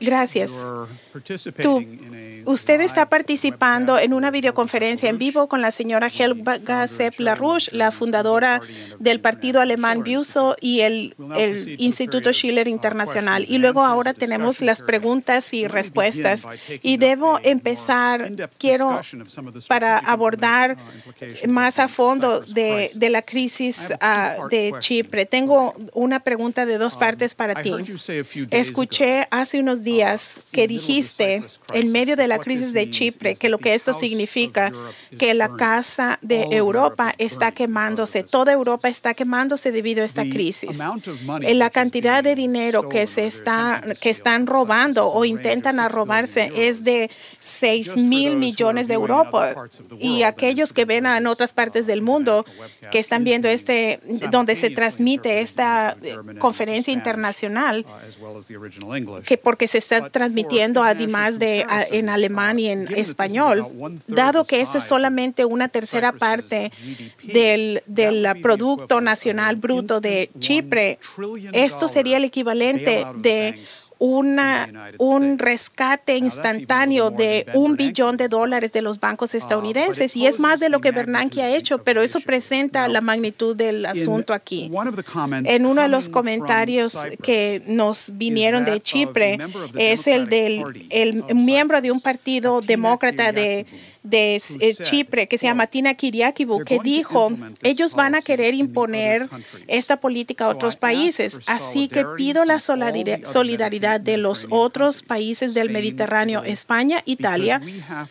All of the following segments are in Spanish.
Gracias. Usted está participando en una videoconferencia en vivo con la señora Helga Sepp-LaRouche, la fundadora del partido alemán BÜSO y el Instituto Schiller Internacional. Y luego ahora tenemos las preguntas y respuestas. Y debo empezar, para abordar más a fondo de la crisis de Chipre. Tengo una pregunta de dos partes para ti. Escuché hace unos días que dijiste, en medio de la crisis de Chipre, que lo que esto significa que la casa de Europa está quemándose. Toda Europa está quemándose debido a esta crisis. La cantidad de dinero que están robando o intentan robarse es de 6,000 millones de euros. Y aquellos que ven en otras partes del mundo que están viendo donde se transmite esta conferencia internacional, porque se está transmitiendo además en alemán y en español, dado que esto es solamente una tercera parte del Producto Nacional Bruto de Chipre, esto sería el equivalente de un rescate instantáneo de $1 billón de los bancos estadounidenses, y es más de lo que Bernanke ha hecho, pero eso presenta la magnitud del asunto aquí. En uno de los comentarios que nos vinieron de Chipre es el del miembro de un partido demócrata de Chipre, que se llama Tina Kyriakiou, que dijo, ellos van a querer imponer esta política a otros países, así que pido la solidaridad de los otros países del Mediterráneo, España, Italia,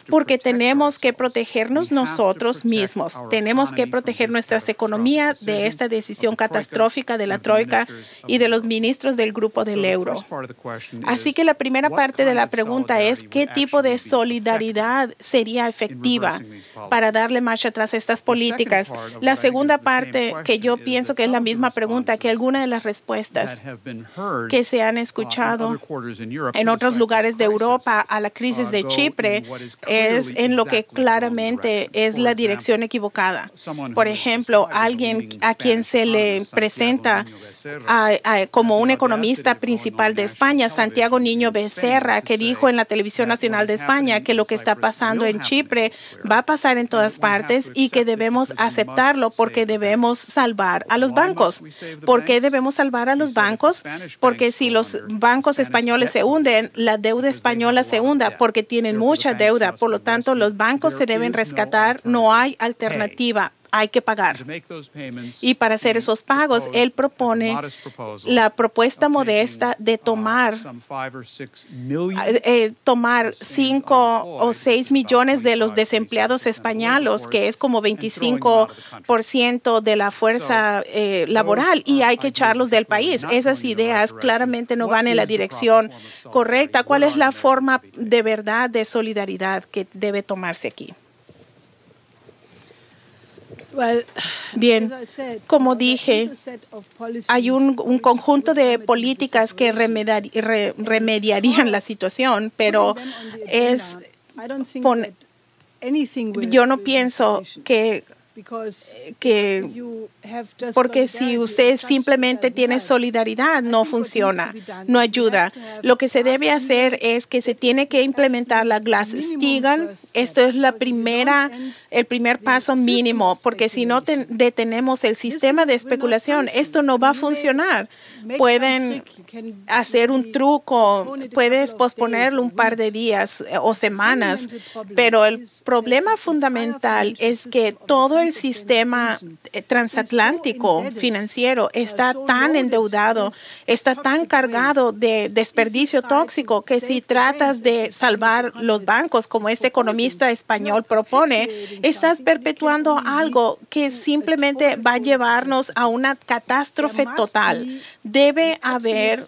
porque tenemos que protegernos nosotros mismos. Tenemos que proteger nuestras economías de esta decisión catastrófica de la Troika y de los ministros del Grupo del Euro. Así que la primera parte de la pregunta es, ¿qué tipo de solidaridad sería efectiva para darle marcha atrás a estas políticas? La segunda parte, que yo pienso que es la misma pregunta, que algunas de las respuestas que se han escuchado en otros lugares de Europa a la crisis de Chipre es en lo que claramente es la dirección equivocada. Por ejemplo, alguien a quien se le presenta como un economista principal de España, Santiago Niño Becerra, que dijo en la Televisión Nacional de España que lo que está pasando en Chipre va a pasar en todas partes y que debemos aceptarlo porque debemos salvar a los bancos. ¿Por qué debemos salvar a los bancos? Porque si los bancos españoles se hunden, la deuda española se hunda porque tienen mucha deuda. Por lo tanto, los bancos se deben rescatar. No hay alternativa. Hay que pagar. Y para hacer esos pagos, él propone la propuesta modesta de tomar 5 o 6 millones de los desempleados españoles, que es como 25% de la fuerza laboral, y hay que echarlos del país. Esas ideas claramente no van en la dirección correcta. ¿Cuál es la forma de verdad de solidaridad que debe tomarse aquí? Bien, como dije, hay un conjunto de políticas que remediarían la situación, pero yo no pienso que porque si usted simplemente tiene solidaridad, no funciona, no ayuda. Lo que se debe hacer es que se tiene que implementar la Glass-Steagall. Esto es el primer paso mínimo, porque si no detenemos el sistema de especulación, esto no va a funcionar. Pueden hacer un truco, puedes posponerlo un par de días o semanas, pero el problema fundamental es que todo el sistema transatlántico financiero está tan endeudado, está tan cargado de desperdicio tóxico, que si tratas de salvar los bancos, como este economista español propone, estás perpetuando algo que simplemente va a llevarnos a una catástrofe total. Debe haber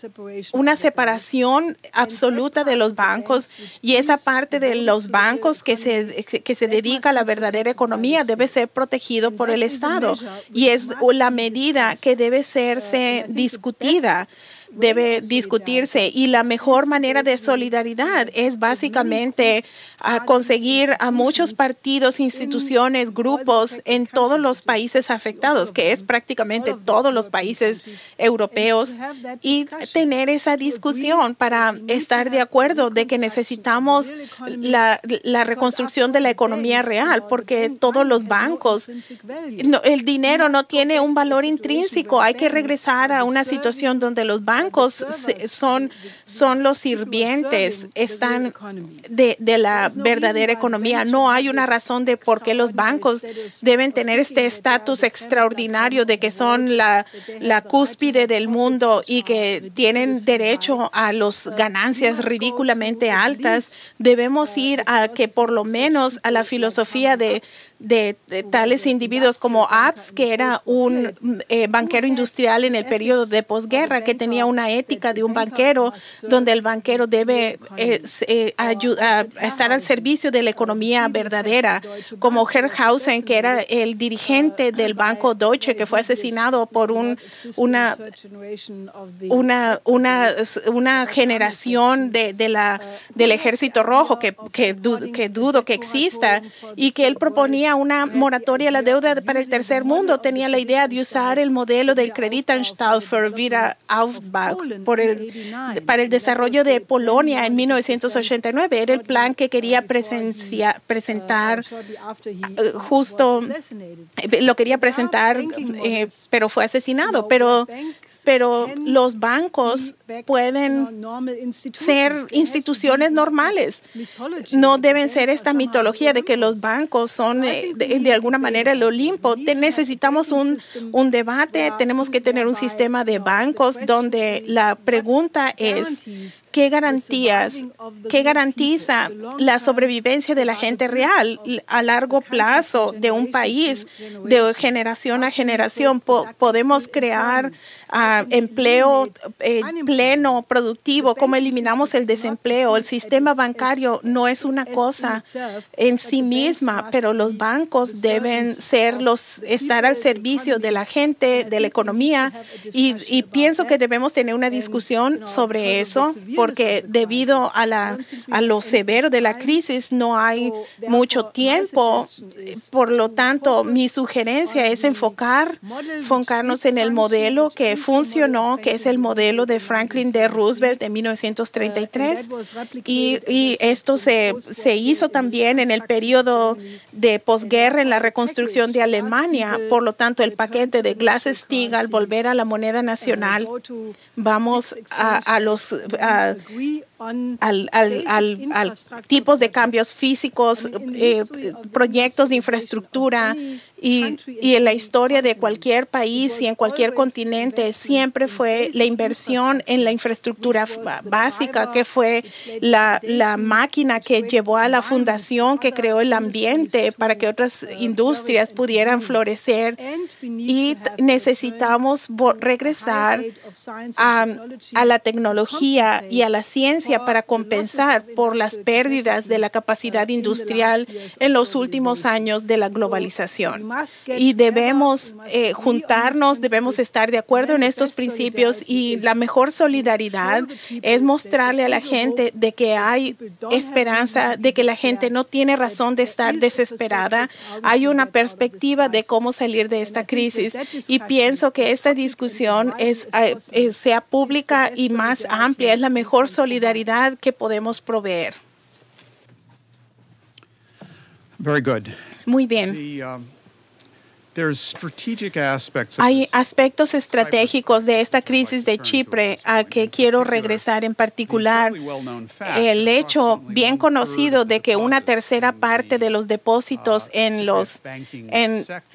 una separación absoluta de los bancos, y esa parte de los bancos que se dedica a la verdadera economía debe ser protegido por el Estado, y es la medida que debe serse discutida. debe discutirse, y la mejor manera de solidaridad es básicamente conseguir a muchos partidos, instituciones, grupos en todos los países afectados, que es prácticamente todos los países europeos, y tener esa discusión para estar de acuerdo de que necesitamos la reconstrucción de la economía real, porque todos los bancos, el dinero no tiene un valor intrínseco. Hay que regresar a una situación donde los bancos son los sirvientes, están de la verdadera economía. No hay una razón de por qué los bancos deben tener este estatus extraordinario de que son la cúspide del mundo y que tienen derecho a las ganancias ridículamente altas. Debemos ir a que por lo menos a la filosofía de tales individuos como Abs, que era un banquero industrial en el periodo de posguerra, que tenía una ética de un banquero, donde el banquero debe estar al servicio de la economía verdadera, como Herrhausen, que era el dirigente del Banco Deutsche, que fue asesinado por una generación del Ejército Rojo, que dudo que exista, y que él proponía una moratoria a la deuda para el tercer mundo. Tenía la idea de usar el modelo del Kreditanstalt für Wiederaufbau para el desarrollo de Polonia en 1989. Era el plan que quería presentar pero fue asesinado. Pero los bancos pueden ser instituciones normales. No deben ser esta mitología de que los bancos son de alguna manera el Olimpo. Necesitamos un debate. Tenemos que tener un sistema de bancos donde la pregunta es ¿qué garantiza la sobrevivencia de la gente real a largo plazo de un país de generación a generación? Podemos crear empleo pleno, productivo, cómo eliminamos el desempleo. El sistema bancario no es una cosa en sí misma, pero los bancos deben estar al servicio de la gente, de la economía, y pienso que debemos tener una discusión sobre eso, porque debido a lo severo de la crisis no hay mucho tiempo. Por lo tanto, mi sugerencia es enfocarnos en el modelo que funcionó, que es el modelo de Franklin D. Roosevelt de 1933, y esto se hizo también en el periodo de posguerra en la reconstrucción de Alemania. Por lo tanto, el paquete de Glass-Steagall, volver a la moneda nacional, vamos a los tipos de cambios físicos, proyectos de infraestructura, y en la historia de cualquier país y en cualquier continente siempre fue la inversión en la infraestructura básica, que fue la máquina que llevó a la fundación, que creó el ambiente para que otras industrias pudieran florecer. Y necesitamos regresar a la tecnología y a la ciencia para compensar por las pérdidas de la capacidad industrial en los últimos años de la globalización. Y debemos juntarnos, debemos estar de acuerdo en estos principios, y la mejor solidaridad es mostrarle a la gente de que hay esperanza, de que la gente no tiene razón de estar desesperada. Hay una perspectiva de cómo salir de esta crisis, y pienso que esta discusión sea pública y más amplia. Es la mejor solidaridad que podemos proveer. Very good. Muy bien. Hay aspectos estratégicos de esta crisis de Chipre a que quiero regresar, en particular el hecho bien conocido de que una tercera parte de los depósitos en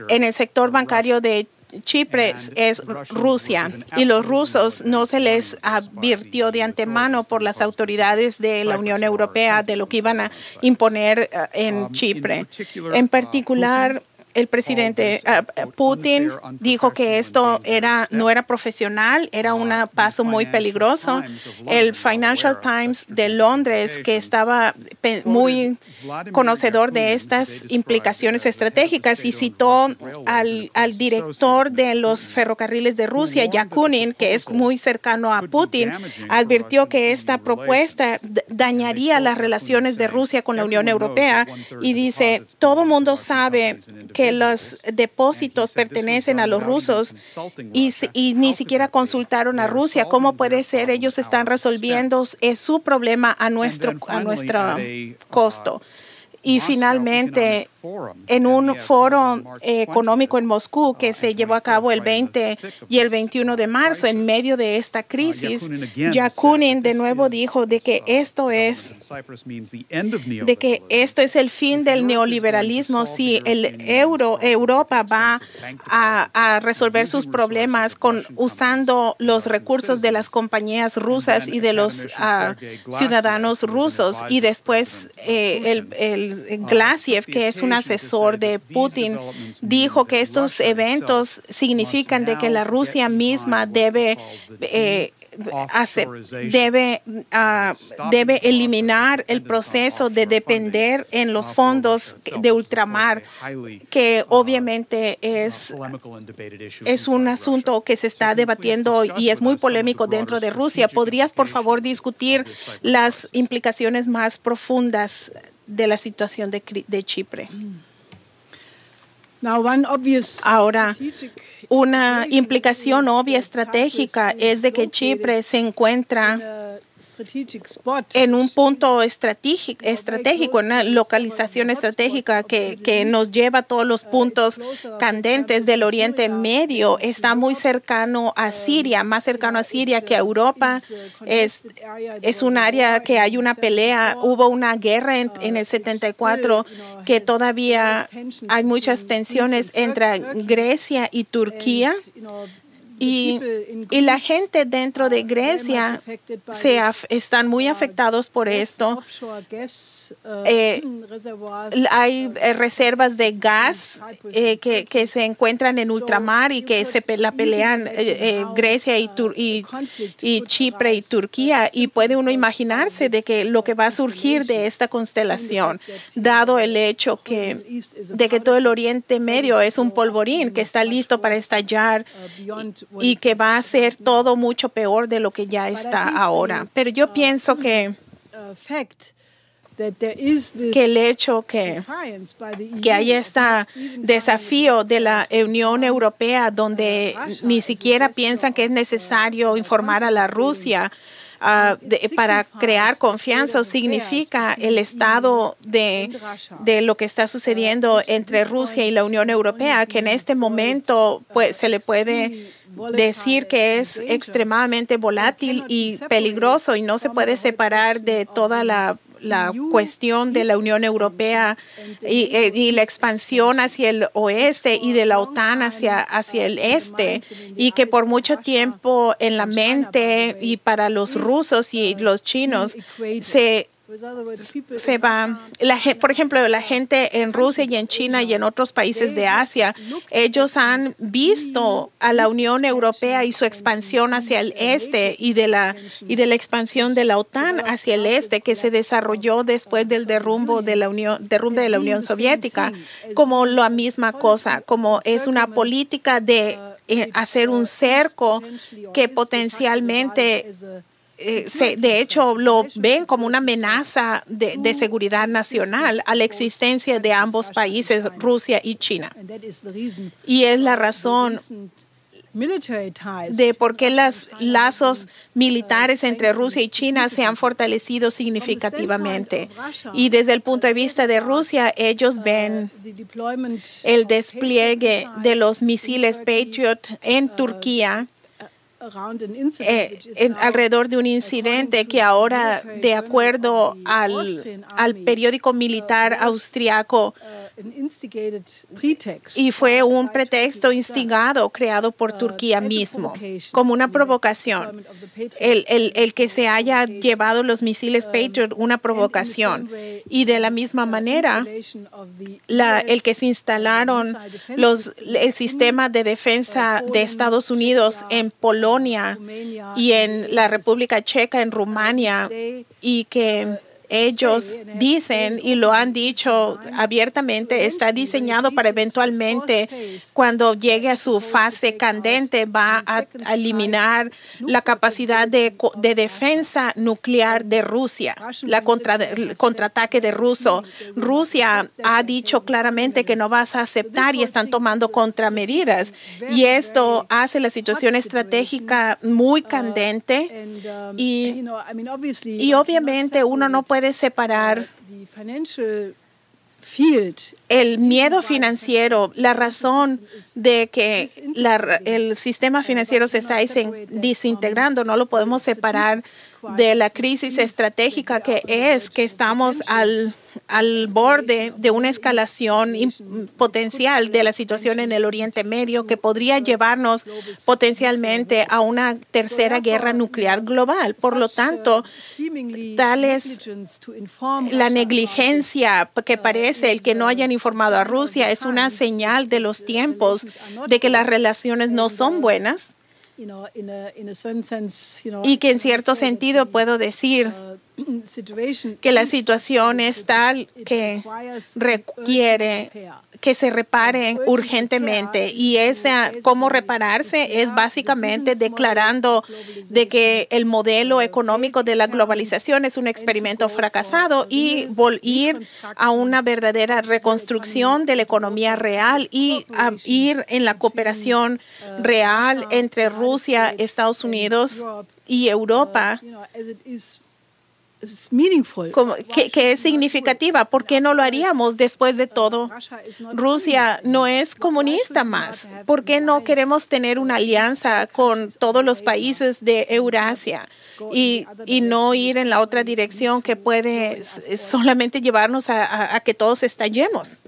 el sector bancario de Chipre es Rusia, y los rusos no se les advirtió de antemano por las autoridades de la Unión Europea de lo que iban a imponer en Chipre. En particular, el presidente Putin dijo que esto no era profesional, era un paso muy peligroso. El Financial Times de Londres, que estaba muy conocedor de estas implicaciones estratégicas, y citó al director de los ferrocarriles de Rusia, Yakunin, que es muy cercano a Putin, advirtió que esta propuesta dañaría las relaciones de Rusia con la Unión Europea y dice, todo mundo sabe que los depósitos pertenecen a los rusos y ni siquiera consultaron a Rusia. ¿Cómo puede ser? Ellos están resolviendo su problema a nuestro costo. Y finalmente, en un foro económico en Moscú que se llevó a cabo el 20 y el 21 de marzo, en medio de esta crisis, Yakunin de nuevo dijo de que esto es el fin del neoliberalismo si Europa va a resolver sus problemas usando los recursos de las compañías rusas y de los ciudadanos rusos. Y después el Glasiev, que es un asesor de Putin, dijo que estos eventos significan de que la Rusia misma debe eliminar el proceso de depender en los fondos de ultramar, que obviamente es un asunto que se está debatiendo y es muy polémico dentro de Rusia. ¿Podrías, por favor, discutir las implicaciones más profundas de la situación de Chipre? Ahora, una implicación obvia estratégica es de que Chipre se encuentra en un punto estratégico, una localización estratégica que nos lleva a todos los puntos candentes del Oriente Medio. Está muy cercano a Siria, más cercano a Siria que a Europa. Es un área que hay una pelea. Hubo una guerra en el 74 que todavía hay muchas tensiones entre Grecia y Turquía. Y la gente dentro de Grecia están muy afectados por esto. Hay reservas de gas que se encuentran en ultramar y que la pelean Grecia y Chipre y Turquía. Y puede uno imaginarse de que lo que va a surgir de esta constelación, dado el hecho de que todo el Oriente Medio es un polvorín que está listo para estallar y que va a ser todo mucho peor de lo que ya está ahora. Pero yo pienso que el hecho que hay este desafío de la Unión Europea, donde ni siquiera piensan que es necesario informar a la Rusia para crear confianza, significa el estado de lo que está sucediendo entre Rusia y la Unión Europea, que en este momento se le puede decir que es extremadamente volátil y peligroso y no se puede separar de toda la cuestión de la Unión Europea y la expansión hacia el oeste y de la OTAN hacia el este, y que por mucho tiempo en la mente y para los rusos y los chinos se va. Por ejemplo, la gente en Rusia y en China y en otros países de Asia, ellos han visto a la Unión Europea y su expansión hacia el este y de la expansión de la OTAN hacia el este, que se desarrolló después del derrumbe de la Unión Soviética, como la misma cosa, como es una política de hacer un cerco que potencialmente de hecho, lo ven como una amenaza de seguridad nacional a la existencia de ambos países, Rusia y China. Y es la razón de por qué los lazos militares entre Rusia y China se han fortalecido significativamente. Y desde el punto de vista de Rusia, ellos ven el despliegue de los misiles Patriot en Turquía, alrededor de un incidente que ahora, de acuerdo al periódico militar austriaco, Y fue un pretexto instigado, creado por Turquía mismo, como una provocación. El que se haya llevado los misiles Patriot, una provocación. Y de la misma manera, el que se instalaron el sistema de defensa de Estados Unidos en Polonia y en la República Checa, en Rumania, y que ellos dicen y lo han dicho abiertamente, está diseñado para eventualmente, cuando llegue a su fase candente, va a eliminar la capacidad de defensa nuclear de Rusia, el contraataque de Rusia ha dicho claramente que no vas a aceptar y están tomando contramedidas. Y esto hace la situación estratégica muy candente y obviamente uno no puede separar el miedo financiero, la razón de que el sistema financiero se está desintegrando, no lo podemos separar de la crisis estratégica que estamos al borde de una escalación potencial de la situación en el Oriente Medio que podría llevarnos potencialmente a una tercera guerra nuclear global. Por lo tanto, la negligencia que parece el que no hayan informado a Rusia es una señal de los tiempos de que las relaciones no son buenas. Y que en cierto sentido puedo decir que la situación es tal que requiere que se repare urgentemente, y cómo repararse es básicamente declarando de que el modelo económico de la globalización es un experimento fracasado y ir a una verdadera reconstrucción de la economía real y a ir en la cooperación real entre Rusia, Estados Unidos y Europa, que es significativa. ¿Por qué no lo haríamos? Después de todo, Rusia no es comunista más. ¿Por qué no queremos tener una alianza con todos los países de Eurasia y no ir en la otra dirección que puede solamente llevarnos a que todos estallemos?